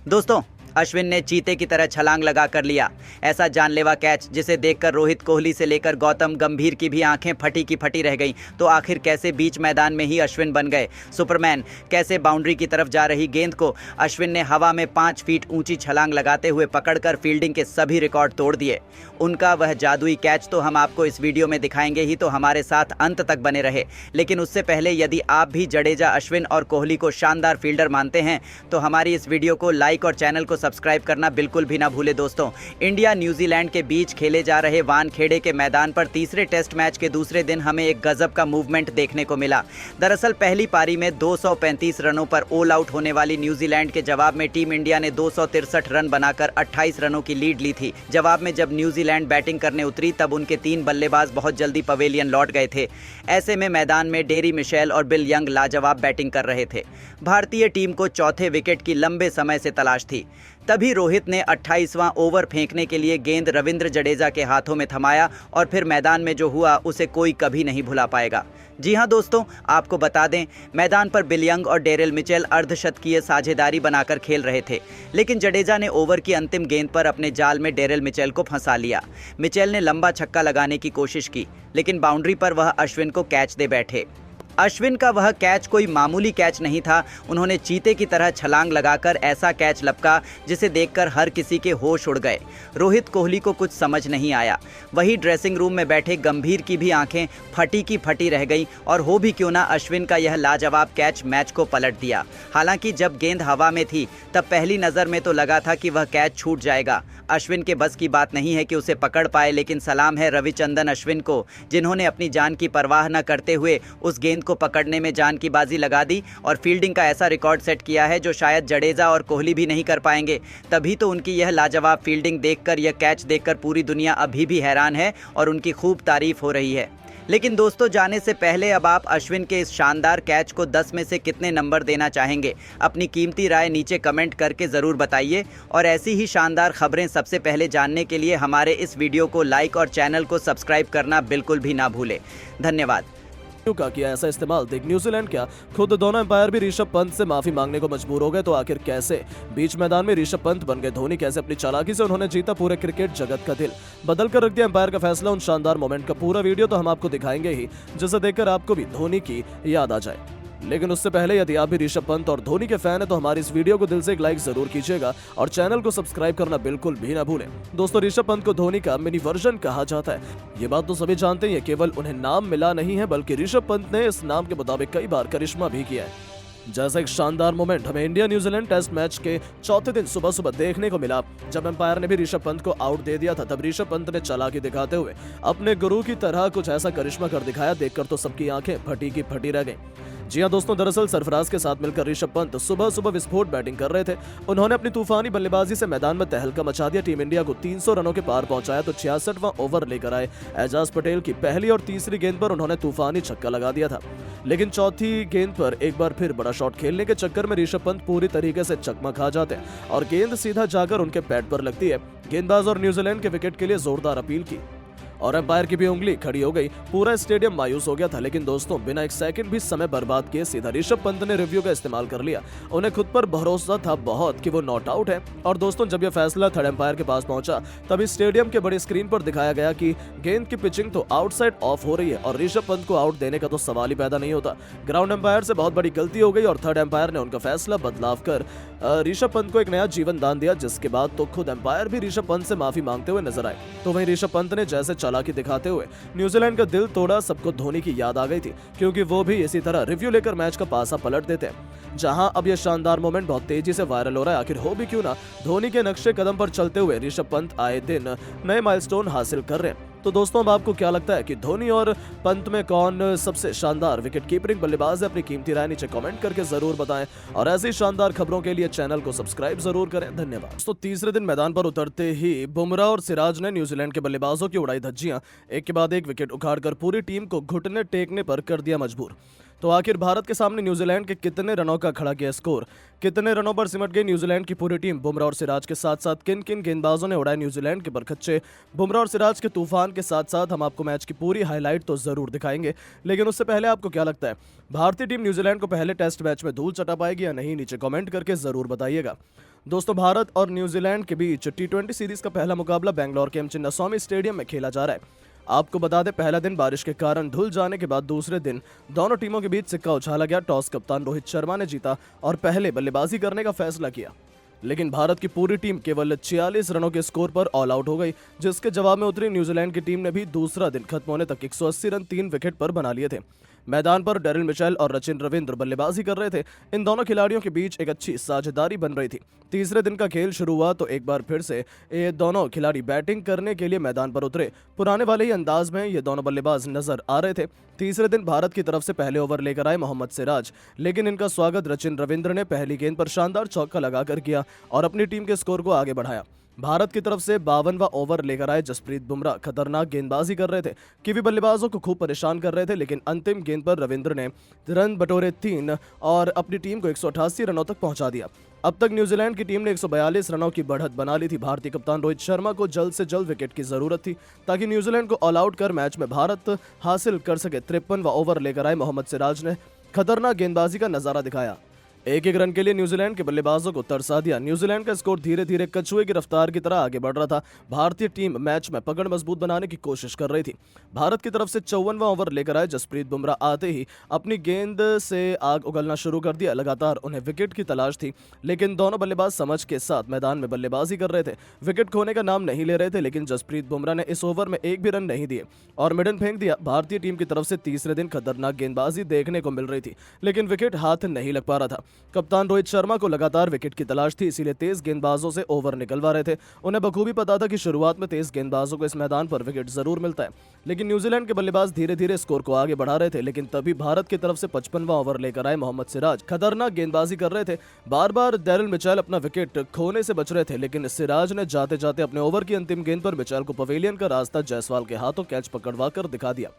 दोस्तों, अश्विन ने चीते की तरह छलांग लगा कर लिया ऐसा जानलेवा कैच जिसे देखकर रोहित कोहली से लेकर गौतम गंभीर की भी आंखें फटी की फटी रह गईं। तो आखिर कैसे बीच मैदान में ही अश्विन बन गए सुपरमैन? कैसे बाउंड्री की तरफ जा रही गेंद को अश्विन ने हवा में 5 फीट ऊंची छलांग लगाते हुए पकड़कर फील्डिंग के सभी रिकॉर्ड तोड़ दिए। उनका वह जादुई कैच तो हम आपको इस वीडियो में दिखाएंगे ही, तो हमारे साथ अंत तक बने रहे। लेकिन उससे पहले यदि आप भी जडेजा, अश्विन और कोहली को शानदार फील्डर मानते हैं तो हमारी इस वीडियो को लाइक और चैनल को सब्सक्राइब करना बिल्कुल भी ना भूले। दोस्तों, इंडिया न्यूजीलैंड के बीच खेले जा रहे वानखेड़े के मैदान पर तीसरे टेस्ट मैच के दूसरे दिन हमें एक गजब का मूवमेंट देखने को मिला। दरअसल पहली पारी में 235 रनों पर ऑल आउट होने वाली न्यूजीलैंड के जवाब में टीम इंडिया ने 263 रन बनाकर 28 रनों की लीड ली थी। जवाब में जब न्यूजीलैंड बैटिंग करने उतरी तब उनके 3 बल्लेबाज बहुत जल्दी पवेलियन लौट गए थे। ऐसे में मैदान में डेरी मिशेल और बिल यंग लाजवाब बैटिंग कर रहे थे। भारतीय टीम को चौथे विकेट की लंबे समय से तलाश थी। तभी रोहित ने 28वां ओवर फेंकने के लिए गेंद रविंद्र जडेजा के हाथों में थमाया और फिर मैदान में जो हुआ उसे कोई कभी नहीं भुला पाएगा। जी हां दोस्तों, आपको बता दें, मैदान पर बिल यंग और डेरिल मिचेल अर्धशतकीय साझेदारी बनाकर खेल रहे थे, लेकिन जडेजा ने ओवर की अंतिम गेंद पर अपने जाल में डेरिल मिचेल को फंसा लिया। मिचेल ने लंबा छक्का लगाने की कोशिश की, लेकिन बाउंड्री पर वह अश्विन को कैच दे बैठे। अश्विन का वह कैच कोई मामूली कैच नहीं था। उन्होंने चीते की तरह छलांग लगाकर ऐसा कैच लपका जिसे देखकर हर किसी के होश उड़ गए। रोहित कोहली को कुछ समझ नहीं आया। वही ड्रेसिंग रूम में बैठे गंभीर की भी आंखें फटी की फटी रह गई। और हो भी क्यों ना, अश्विन का यह लाजवाब कैच मैच को पलट दिया। हालांकि जब गेंद हवा में थी तब पहली नज़र में तो लगा था कि वह कैच छूट जाएगा। अश्विन के बस की बात नहीं है कि उसे पकड़ पाए, लेकिन सलाम है रविचंद्रन अश्विन को, जिन्होंने अपनी जान की परवाह न करते हुए उस गेंद को पकड़ने में जान की बाजी लगा दी और फील्डिंग का ऐसा रिकॉर्ड सेट किया है जो शायद जडेजा और कोहली भी नहीं कर पाएंगे। तभी तो उनकी यह लाजवाब फील्डिंग देखकर, यह कैच देखकर पूरी दुनिया अभी भी हैरान है और उनकी खूब तारीफ हो रही है। लेकिन दोस्तों, जाने से पहले अब आप अश्विन के इस शानदार कैच को 10 में से कितने नंबर देना चाहेंगे? अपनी कीमती राय नीचे कमेंट करके ज़रूर बताइए। और ऐसी ही शानदार खबरें सबसे पहले जानने के लिए हमारे इस वीडियो को लाइक और चैनल को सब्सक्राइब करना बिल्कुल भी ना भूलें। धन्यवाद। का किया ऐसा इस्तेमाल देख न्यूजीलैंड क्या खुद दोनों एम्पायर भी ऋषभ पंत से माफी मांगने को मजबूर हो गए। तो आखिर कैसे बीच मैदान में ऋषभ पंत बन गए धोनी? कैसे अपनी चालाकी से उन्होंने जीता पूरे क्रिकेट जगत का दिल? बदल कर रख दिया एम्पायर का फैसला। उन शानदार मोमेंट का पूरा वीडियो तो हम आपको दिखाएंगे ही, जिसे देखकर आपको भी धोनी की याद आ जाए। लेकिन उससे पहले यदि आप भी ऋषभ पंत और धोनी के फैन हैं तो हमारी इस वीडियो को दिल से एक लाइक जरूर कीजिएगा और चैनल को सब्सक्राइब करना बिल्कुल भी ना भूलें। दोस्तों, ऋषभ पंत को धोनी का मिनी वर्जन कहा जाता है। ये बात तो सभी जानते हैं। केवल उन्हें नाम मिला नहीं है, बल्कि ऋषभ पंत ने इस नाम के मुताबिक कई बार करिश्मा भी किया है। जैसा एक शानदार मोमेंट हमें इंडिया न्यूजीलैंड टेस्ट मैच के चौथे दिन सुबह सुबह देखने को मिला, जब एम्पायर ने भी ऋषभ पंत को आउट दे दिया था। तब ऋषभ पंत ने चालाकी दिखाते हुए अपने गुरु की तरह कुछ ऐसा करिश्मा कर दिखाया, देखकर तो सबकी आंखें फटी की फटी रह गईं। जी हां दोस्तों, दरअसल सरफराज के साथ मिलकर ऋषभ पंत सुबह सुबह विस्फोट बैटिंग कर रहे थे। उन्होंने अपनी तूफानी बल्लेबाजी से मैदान में तहलका मचा दिया। टीम इंडिया को 300 रनों के पार पहुंचाया तो 66वां ओवर लेकर आए। एजाज पटेल की पहली और तीसरी गेंद पर उन्होंने तूफानी छक्का लगा दिया था, लेकिन चौथी गेंद पर एक बार फिर बड़ा शॉट खेलने के चक्कर में ऋषभ पंत पूरी तरीके से चकमा खा जाते हैं और गेंद सीधा जाकर उनके पैड पर लगती है। गेंदबाज और न्यूजीलैंड के विकेट के लिए जोरदार अपील की और एम्पायर की भी उंगली खड़ी हो गई। पूरा स्टेडियम मायूस हो गया था, लेकिन दोस्तों, बिना एक सेकंड भी समय बर्बाद किए सीधा ऋषभ पंत ने रिव्यू का इस्तेमाल कर लिया। उन्हें खुद पर भरोसा था बहुत कि वो नॉट आउट है। और दोस्तों, जब यह फैसला थर्ड एम्पायर के पास पहुंचा तभी स्टेडियम के बड़ी स्क्रीन पर दिखाया गया कि गेंद की पिचिंग तो आउटसाइड ऑफ हो रही है और ऋषभ पंत को आउट देने का तो सवाल ही पैदा नहीं होता। ग्राउंड एम्पायर से बहुत बड़ी गलती हो गई और थर्ड एम्पायर ने उनका फैसला बदलाव कर ऋषभ पंत को एक नया जीवन दान दिया, जिसके बाद तो खुद एम्पायर भी ऋषभ पंत से माफी मांगते हुए नजर आए। तो वहीं ऋषभ पंत ने जैसे चालाकी दिखाते हुए न्यूजीलैंड का दिल तोड़ा, सबको धोनी की याद आ गई थी, क्योंकि वो भी इसी तरह रिव्यू लेकर मैच का पासा पलट देते हैं। जहां अब यह शानदार मोमेंट बहुत तेजी से वायरल हो रहा है। आखिर हो भी क्यों ना, धोनी के नक्शे कदम पर चलते हुए ऋषभ पंत आए दिन नए माइलस्टोन हासिल कर रहे हैं। तो दोस्तों, अब आपको क्या लगता है कि धोनी और पंत में कौन सबसे शानदार विकेट कीपिंग बल्लेबाज है? अपनी कीमती राय नीचे कमेंट करके जरूर बताएं और ऐसी शानदार खबरों के लिए चैनल को सब्सक्राइब जरूर करें। धन्यवाद। तो तीसरे दिन मैदान पर उतरते ही बुमराह और सिराज ने न्यूजीलैंड के बल्लेबाजों की उड़ाई धज्जियां। एक के बाद एक विकेट उखाड़कर पूरी टीम को घुटने टेकने पर कर दिया मजबूर। तो आखिर भारत के सामने न्यूजीलैंड के कितने रनों का खड़ा किया स्कोर, कितने रनों पर सिमट गई न्यूजीलैंड की पूरी टीम, बुमराह और सिराज के साथ साथ किन किन गेंदबाजों ने उड़ाए न्यूजीलैंड के बरखच्चे। बुमराह और सिराज के तूफान के साथ साथ हम आपको मैच की पूरी हाईलाइट तो जरूर दिखाएंगे, लेकिन उससे पहले आपको क्या लगता है भारतीय टीम न्यूजीलैंड को पहले टेस्ट मैच में धूल चटा पाएगी या नहीं, नीचे कमेंट करके जरूर बताइएगा। दोस्तों, भारत और न्यूजीलैंड के बीच T20 सीरीज का पहला मुकाबला बेंगलोर के एम चिन्नास्वामी स्टेडियम में खेला जा रहा है। आपको बता दें, पहला दिन बारिश के कारण धुल जाने के बाद दूसरे दिन दोनों टीमों के बीच सिक्का उछाला गया। टॉस कप्तान रोहित शर्मा ने जीता और पहले बल्लेबाजी करने का फैसला किया, लेकिन भारत की पूरी टीम केवल 46 रनों के स्कोर पर ऑल आउट हो गई, जिसके जवाब में उतरी न्यूजीलैंड की टीम ने भी दूसरा दिन खत्म होने तक 180 रन 3 विकेट पर बना लिए थे। मैदान पर डेरिल मिचेल और रचिन रविंद्र बल्लेबाजी कर रहे थे। इन दोनों खिलाड़ियों के बीच एक अच्छी साझेदारी बन रही थी। तीसरे दिन का खेल शुरू हुआ तो एक बार फिर से ये दोनों खिलाड़ी बैटिंग करने के लिए मैदान पर उतरे। पुराने वाले ही अंदाज में ये दोनों बल्लेबाज नजर आ रहे थे। तीसरे दिन भारत की तरफ से पहले ओवर लेकर आए मोहम्मद सिराज, लेकिन इनका स्वागत रचिन रविंद्र ने पहली गेंद पर शानदार चौका लगाकर किया और अपनी टीम के स्कोर को आगे बढ़ाया। भारत की तरफ से 52वां ओवर लेकर आए जसप्रीत बुमराह खतरनाक गेंदबाजी कर रहे थे। कीवी बल्लेबाजों को खूब परेशान कर रहे थे, लेकिन अंतिम गेंद पर रविंद्र ने रन बटोरे 3 और अपनी टीम को 188 रनों तक पहुंचा दिया। अब तक न्यूजीलैंड की टीम ने 142 रनों की बढ़त बना ली थी। भारतीय कप्तान रोहित शर्मा को जल्द से जल्द विकेट की जरूरत थी ताकि न्यूजीलैंड को ऑल आउट कर मैच में भारत हासिल कर सके। 53वां ओवर लेकर आए मोहम्मद सिराज ने खतरनाक गेंदबाजी का नजारा दिखाया। एक रन के लिए न्यूजीलैंड के बल्लेबाजों को तरसा दिया। न्यूजीलैंड का स्कोर धीरे धीरे कछुए की रफ्तार की तरह आगे बढ़ रहा था। भारतीय टीम मैच में पकड़ मजबूत बनाने की कोशिश कर रही थी। भारत की तरफ से 54वां ओवर लेकर आए जसप्रीत बुमराह आते ही अपनी गेंद से आग उगलना शुरू कर दिया। लगातार उन्हें विकेट की तलाश थी, लेकिन दोनों बल्लेबाज समझ के साथ मैदान में बल्लेबाजी कर रहे थे। विकेट खोने का नाम नहीं ले रहे थे, लेकिन जसप्रीत बुमराह ने इस ओवर में एक भी रन नहीं दिए और मिडन फेंक दिया। भारतीय टीम की तरफ से तीसरे दिन खतरनाक गेंदबाजी देखने को मिल रही थी, लेकिन विकेट हाथ नहीं लग पा रहा था। कप्तान रोहित शर्मा को लगातार विकेट की तलाश थी, इसीलिए तेज गेंदबाजों से ओवर निकलवा रहे थे। उन्हें बखूबी पता था कि शुरुआत में तेज गेंदबाजों को इस मैदान पर विकेट जरूर मिलता है, लेकिन न्यूजीलैंड के बल्लेबाज धीरे धीरे स्कोर को आगे बढ़ा रहे थे। लेकिन तभी भारत की तरफ से 55वां ओवर लेकर आए मोहम्मद सिराज खतरनाक गेंदबाजी कर रहे थे। बार बार डेरिल मिचेल अपना विकेट खोने से बच रहे थे, लेकिन सिराज ने जाते जाते अपने ओवर की अंतिम गेंद पर मिचेल को पवेलियन का रास्ता जायसवाल के हाथों कैच पकड़वा कर दिखा दिया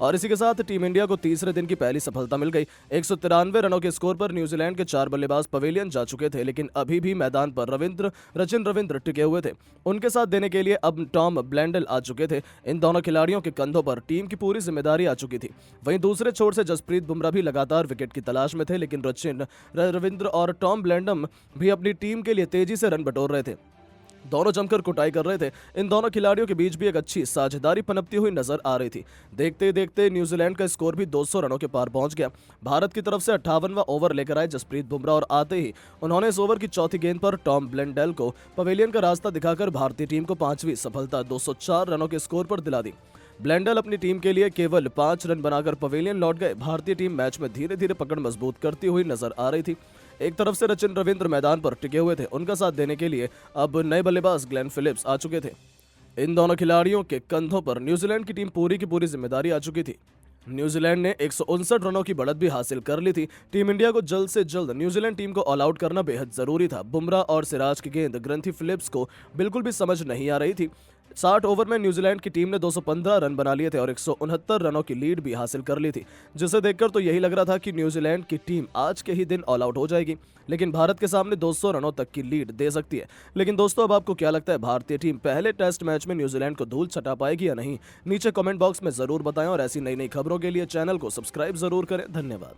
और इसी के साथ टीम इंडिया को तीसरे दिन की पहली सफलता मिल गई। 193 रनों के स्कोर पर न्यूजीलैंड के 4 बल्लेबाज पवेलियन जा चुके थे, लेकिन अभी भी मैदान पर रचिन रविंद्र टिके हुए थे। उनके साथ देने के लिए अब टॉम ब्लेंडल आ चुके थे। इन दोनों खिलाड़ियों के कंधों पर टीम की पूरी जिम्मेदारी आ चुकी थी। वहीं दूसरे छोर से जसप्रीत बुमराह भी लगातार विकेट की तलाश में थे, लेकिन रचिन रविंद्र और टॉम ब्लेंडम भी अपनी टीम के लिए तेजी से रन बटोर रहे थे। दोनों जमकर कुटाई कर रहे थे। इन दोनों खिलाड़ियों के बीच भी एक अच्छी साझेदारी पनपती हुई नजर आ रही थी। देखते देखते न्यूजीलैंड का स्कोर भी 200 रनों के पार पहुंच गया। भारत की तरफ से 58वां ओवर लेकर आए जसप्रीत बुमराह और आते ही उन्होंने इस ओवर की चौथी गेंद पर टॉम ब्लेंडेल को पवेलियन का रास्ता दिखाकर भारतीय टीम को 5वीं सफलता 204 रनों के स्कोर पर दिला दी। ब्लेंडल अपनी टीम के लिए केवल 5 रन बनाकर पवेलियन लौट गए। भारतीय टीम मैच में धीरे धीरे पकड़ मजबूत करती हुई नजर आ रही थी। एक तरफ से रचिन रविंद्र मैदान पर टिके हुए थे, उनका साथ देने के लिए अब नए बल्लेबाज ग्लेन फिलिप्स आ चुके थे। इन दोनों खिलाड़ियों के कंधों पर न्यूजीलैंड की टीम पूरी की पूरी जिम्मेदारी आ चुकी थी। न्यूजीलैंड ने 159 रनों की बढ़त भी हासिल कर ली थी। टीम इंडिया को जल्द से जल्द न्यूजीलैंड टीम को ऑल आउट करना बेहद जरूरी था। बुमराह और सिराज की गेंद ग्लेन फिलिप्स को बिल्कुल भी समझ नहीं आ रही थी। 60 ओवर में न्यूजीलैंड की टीम ने 215 रन बना लिए थे और 169 रनों की लीड भी हासिल कर ली थी, जिसे देखकर तो यही लग रहा था कि न्यूजीलैंड की टीम आज के ही दिन ऑल आउट हो जाएगी, लेकिन भारत के सामने 200 रनों तक की लीड दे सकती है। लेकिन दोस्तों, अब आपको क्या लगता है भारतीय टीम पहले टेस्ट मैच में न्यूजीलैंड को धूल चटा पाएगी या नहीं? नीचे कमेंट बॉक्स में जरूर बताएं और ऐसी नई नई खबरों के लिए चैनल को सब्सक्राइब जरूर करें। धन्यवाद।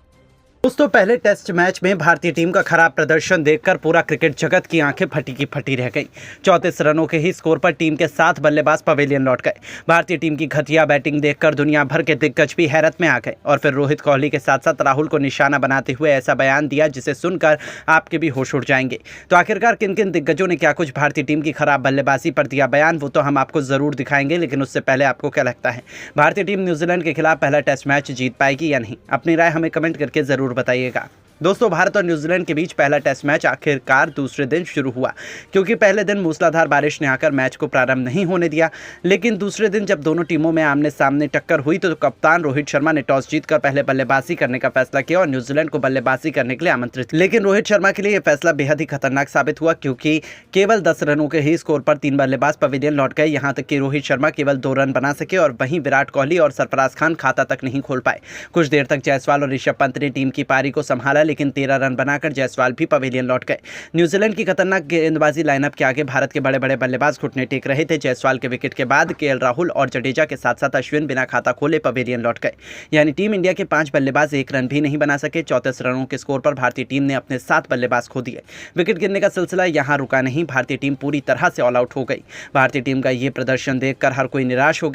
दोस्तों, पहले टेस्ट मैच में भारतीय टीम का खराब प्रदर्शन देखकर पूरा क्रिकेट जगत की आंखें फटी की फटी रह गईं। 34 रनों के ही स्कोर पर टीम के 7 बल्लेबाज पवेलियन लौट गए। भारतीय टीम की घटिया बैटिंग देखकर दुनिया भर के दिग्गज भी हैरत में आ गए और फिर रोहित कोहली के साथ साथ राहुल को निशाना बनाते हुए ऐसा बयान दिया जिसे सुनकर आपके भी होश उड़ जाएंगे। तो आखिरकार किन किन दिग्गजों ने क्या कुछ भारतीय टीम की खराब बल्लेबाजी पर दिया बयान, वो तो हम आपको ज़रूर दिखाएंगे, लेकिन उससे पहले आपको क्या लगता है भारतीय टीम न्यूजीलैंड के खिलाफ पहला टेस्ट मैच जीत पाएगी या नहीं? अपनी राय हमें कमेंट करके ज़रूर बताइएगा। दोस्तों, भारत और न्यूजीलैंड के बीच पहला टेस्ट मैच आखिरकार दूसरे दिन शुरू हुआ, क्योंकि पहले दिन मूसलाधार बारिश ने आकर मैच को प्रारंभ नहीं होने दिया। लेकिन दूसरे दिन जब दोनों टीमों में आमने सामने टक्कर हुई तो कप्तान रोहित शर्मा ने टॉस जीतकर पहले बल्लेबाजी करने का फैसला किया और न्यूजीलैंड को बल्लेबाजी करने के लिए आमंत्रित किया। लेकिन रोहित शर्मा के लिए यह फैसला बेहद ही खतरनाक साबित हुआ, क्योंकि केवल 10 रनों के ही स्कोर पर 3 बल्लेबाज पवेलियन लौट गए। यहां तक कि रोहित शर्मा केवल 2 रन बना सके और वहीं विराट कोहली और सरफराज खान खाता तक नहीं खोल पाए। कुछ देर तक जायसवाल और ऋषभ पंत ने टीम की पारी को संभाला, लेकिन 13 रन बनाकर जायसवाल भी पवेलियन लौट गए। न्यूजीलैंड की खतरनाक गेंदबाजी लाइनअप के आगे भारत के बड़े बड़े बल्लेबाज घुटने टेक रहे थे। जायसवाल के विकेट के बाद केएल राहुल और जडेजा के साथ साथ अश्विन बिना खाता खोले पवेलियन लौट गए। यानी टीम इंडिया के 5 बल्लेबाज 1 रन भी नहीं बना सके। 34 रनों के स्कोर पर भारतीय टीम ने अपने 7 बल्लेबाज खो दिए। विकेट गिरने का सिलसिला यहां रुका नहीं, भारतीय टीम पूरी तरह से ऑल आउट हो गई। भारतीय टीम का ये प्रदर्शन देखकर हर कोई निराश हो गया।